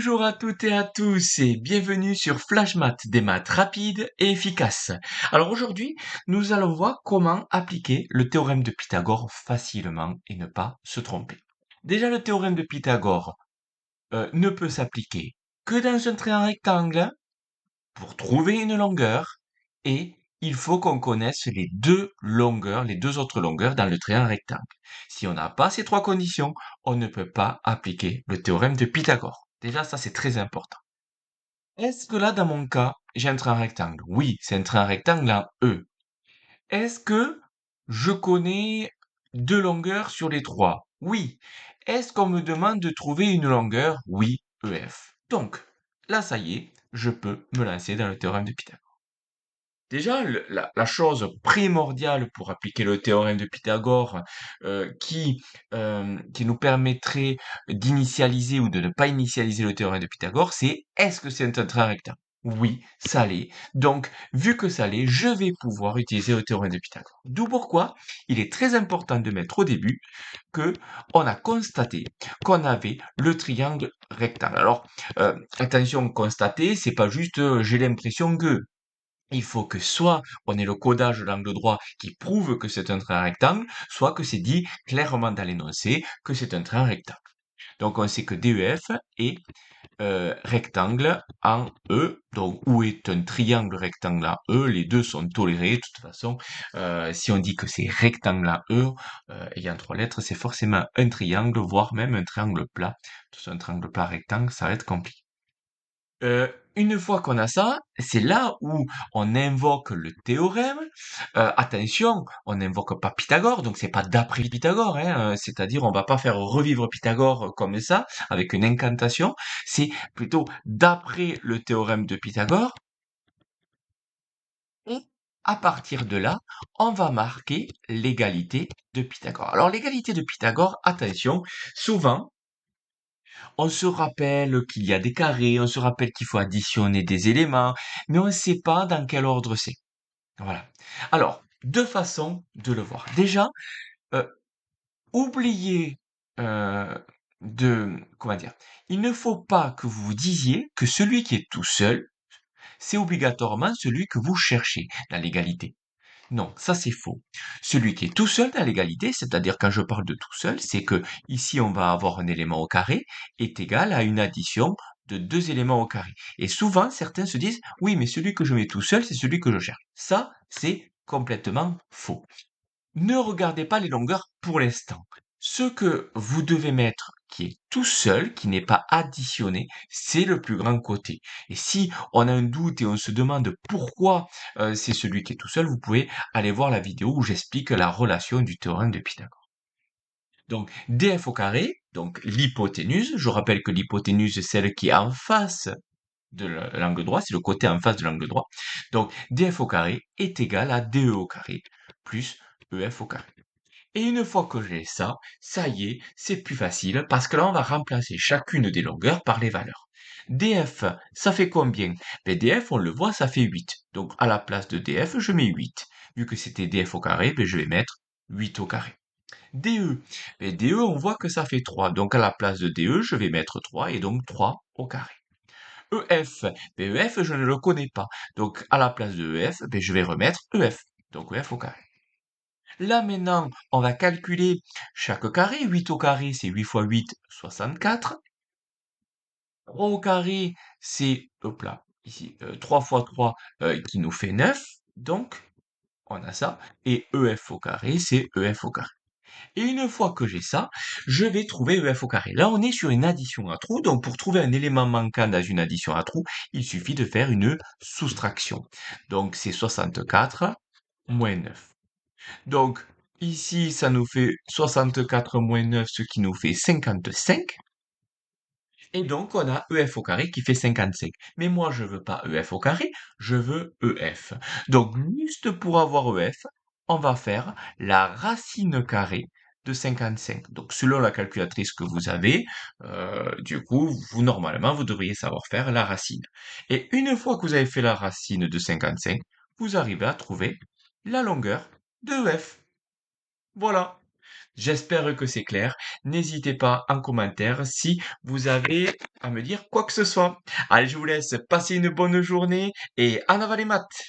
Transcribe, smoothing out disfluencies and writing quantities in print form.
Bonjour à toutes et à tous et bienvenue sur Flash Math, des maths rapides et efficaces. Alors aujourd'hui, nous allons voir comment appliquer le théorème de Pythagore facilement et ne pas se tromper. Déjà, le théorème de Pythagore ne peut s'appliquer que dans un triangle rectangle pour trouver une longueur et il faut qu'on connaisse les deux longueurs, les deux autres longueurs dans le triangle rectangle. Si on n'a pas ces trois conditions, on ne peut pas appliquer le théorème de Pythagore. Déjà, ça, c'est très important. Est-ce que là, dans mon cas, j'ai un triangle rectangle? Oui, c'est un triangle rectangle en E. Est-ce que je connais deux longueurs sur les trois? Oui. Est-ce qu'on me demande de trouver une longueur? Oui, EF. Donc, là, ça y est, je peux me lancer dans le théorème de Pythagore. Déjà, la chose primordiale pour appliquer le théorème de Pythagore, qui nous permettrait d'initialiser ou de ne pas initialiser le théorème de Pythagore, c'est est-ce que c'est un triangle rectangle? Oui, ça l'est. Donc, vu que ça l'est, je vais pouvoir utiliser le théorème de Pythagore. D'où pourquoi il est très important de mettre au début que on a constaté qu'on avait le triangle rectangle. Alors, attention, constater, c'est pas juste j'ai l'impression que. Il faut que soit on ait le codage de l'angle droit qui prouve que c'est un trait rectangle, soit que c'est dit clairement dans l'énoncé que c'est un trait rectangle. Donc on sait que DEF est rectangle en E, donc où est un triangle rectangle en E, les deux sont tolérés, de toute façon, si on dit que c'est rectangle en E, ayant trois lettres, c'est forcément un triangle, voire même un triangle plat. Tout un triangle plat rectangle, ça va être compliqué. Une fois qu'on a ça, c'est là où on invoque le théorème. Attention, on n'invoque pas Pythagore, donc c'est pas d'après Pythagore, hein, c'est-à-dire on va pas faire revivre Pythagore comme ça, avec une incantation, c'est plutôt d'après le théorème de Pythagore, et à partir de là, on va marquer l'égalité de Pythagore. Alors l'égalité de Pythagore, attention, souvent, on se rappelle qu'il y a des carrés, on se rappelle qu'il faut additionner des éléments, mais on ne sait pas dans quel ordre c'est. Voilà. Alors, deux façons de le voir. Déjà, euh, oubliez comment dire, il ne faut pas que vous vous disiez que celui qui est tout seul, c'est obligatoirement celui que vous cherchez dans l'égalité. Non, ça c'est faux. Celui qui est tout seul dans l'égalité, c'est-à-dire quand je parle de tout seul, c'est que ici on va avoir un élément au carré est égal à une addition de deux éléments au carré. Et souvent, certains se disent, oui, mais celui que je mets tout seul, c'est celui que je cherche. Ça, c'est complètement faux. Ne regardez pas les longueurs pour l'instant. Ce que vous devez mettre qui est tout seul, qui n'est pas additionné, c'est le plus grand côté. Et si on a un doute et on se demande pourquoi c'est celui qui est tout seul, vous pouvez aller voir la vidéo où j'explique la relation du théorème de Pythagore. Donc df au carré, donc l'hypoténuse, je rappelle que l'hypoténuse c'est celle qui est en face de l'angle droit, c'est le côté en face de l'angle droit. Donc df au carré est égal à de au carré plus ef au carré. Et une fois que j'ai ça, ça y est, c'est plus facile parce que là, on va remplacer chacune des longueurs par les valeurs. DF, ça fait combien? Ben, DF, on le voit, ça fait 8. Donc, à la place de DF, je mets 8. Vu que c'était DF au carré, ben, je vais mettre 8 au carré. DE, ben, DE, on voit que ça fait 3. Donc, à la place de DE, je vais mettre 3 et donc 3 au carré. EF, ben, EF, je ne le connais pas. Donc, à la place de EF, ben, je vais remettre EF. Donc, EF au carré. Là maintenant, on va calculer chaque carré. 8 au carré, c'est 8 fois 8, 64. 3 au carré, c'est, hop là, ici, 3 fois 3, qui nous fait 9. Donc, on a ça. Et EF au carré, c'est EF au carré. Et une fois que j'ai ça, je vais trouver EF au carré. Là, on est sur une addition à trous. Donc, pour trouver un élément manquant dans une addition à trous, il suffit de faire une soustraction. Donc, c'est 64 moins 9. Donc, ici, ça nous fait 64 moins 9, ce qui nous fait 55. Et donc, on a EF au carré qui fait 55. Mais moi, je veux pas EF au carré, je veux EF. Donc, juste pour avoir EF, on va faire la racine carrée de 55. Donc, selon la calculatrice que vous avez, du coup, vous, normalement, vous devriez savoir faire la racine. Et une fois que vous avez fait la racine de 55, vous arrivez à trouver la longueur de EF. Voilà. J'espère que c'est clair. N'hésitez pas en commentaire si vous avez à me dire quoi que ce soit. Allez, je vous laisse passer une bonne journée et en avant les maths!